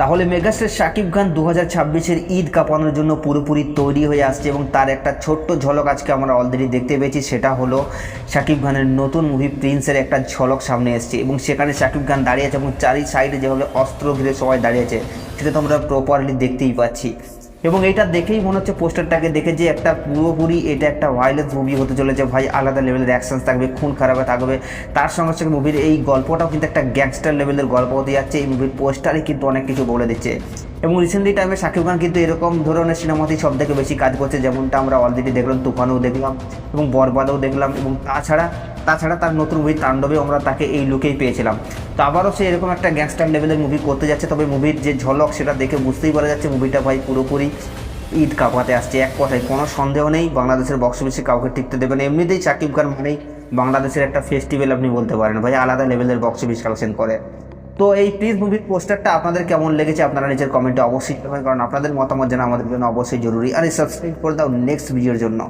তাহলে মেগাস্টার শাকিব খান 2026-এর ঈদ কাঁপানোর জন্য পুরোপুরি তৈরি হয়ে আসছে এবং তার একটা ছোট্ট ঝলক আজকে আমরা অলরেডি দেখতে পেয়েছি। সেটা হলো শাকিব খানের নতুন মুভি প্রিন্সের একটা ঝলক সামনে এসেছে এবং সেখানে শাকিব খান দাঁড়িয়ে আছে এবং চারি সাইডে যেভাবে অস্ত্র ঘিরে সবাই দাঁড়িয়ে আছে সেটা তো আমরা প্রপারলি দেখতেই পাচ্ছি। এবং এটা দেখেই মনে হচ্ছে পোস্টারটাকে দেখে যে একটা পুরোপুরি এটা একটা ভায়োলেন্স মুভি হতে চলেছে ভাই। আলাদা লেভেলের অ্যাকশন থাকবে, খুন খারাপে থাকবে, তার সঙ্গে সঙ্গে মুভির এই গল্পটাও কিন্তু একটা গ্যাংস্টার লেভেলের গল্প হতে যাচ্ছে। এই মুভির পোস্টারে কিন্তু অনেক কিছু বলে দিচ্ছে এবং রিসেন্টলি টাইমে শাকিব খান কিন্তু এরকম ধরনের সিনেমাতেই সব থেকে বেশি কাজ করছে, যেমনটা আমরা অলরেডি দেখলাম তুফানেও দেখলাম এবং বরবাদেও দেখলাম এবং তাছাড়া তার নতুন মুভি তাণ্ডবেও আমরা তাকে এই লুকেই পেয়েছিলাম। তো আবারও সে এরকম একটা গ্যাংস্টার লেভেলের মুভি করতে যাচ্ছে। তবে মুভির যে ঝলক সেটা দেখে বুঝতেই পারা যাচ্ছে মুভিটা ভাই পুরোপুরি ঈদ কাঁপাতে আসছে। এক কথায় কোনো সন্দেহ নেই বাংলাদেশের বক্স অফিসে কাউকে টিকতে দেবে না। এমনিতেই শাকিব খান মানেই বাংলাদেশের একটা ফেস্টিভ্যাল আপনি বলতে পারেন ভাই, আলাদা লেভেলের বক্স অফিস কালেকশন করে। তো এই প্লিজ মুভির পোস্টারটা আপনাদের কেমন লেগেছে আপনারা নিজের কমেন্টে অবশ্যই জানাবেন, কারণ আপনাদের মতামত জানা আমাদের জন্য অবশ্যই জরুরি। আর সাবস্ক্রাইব করে দাও নেক্সট ভিডিওর জন্য।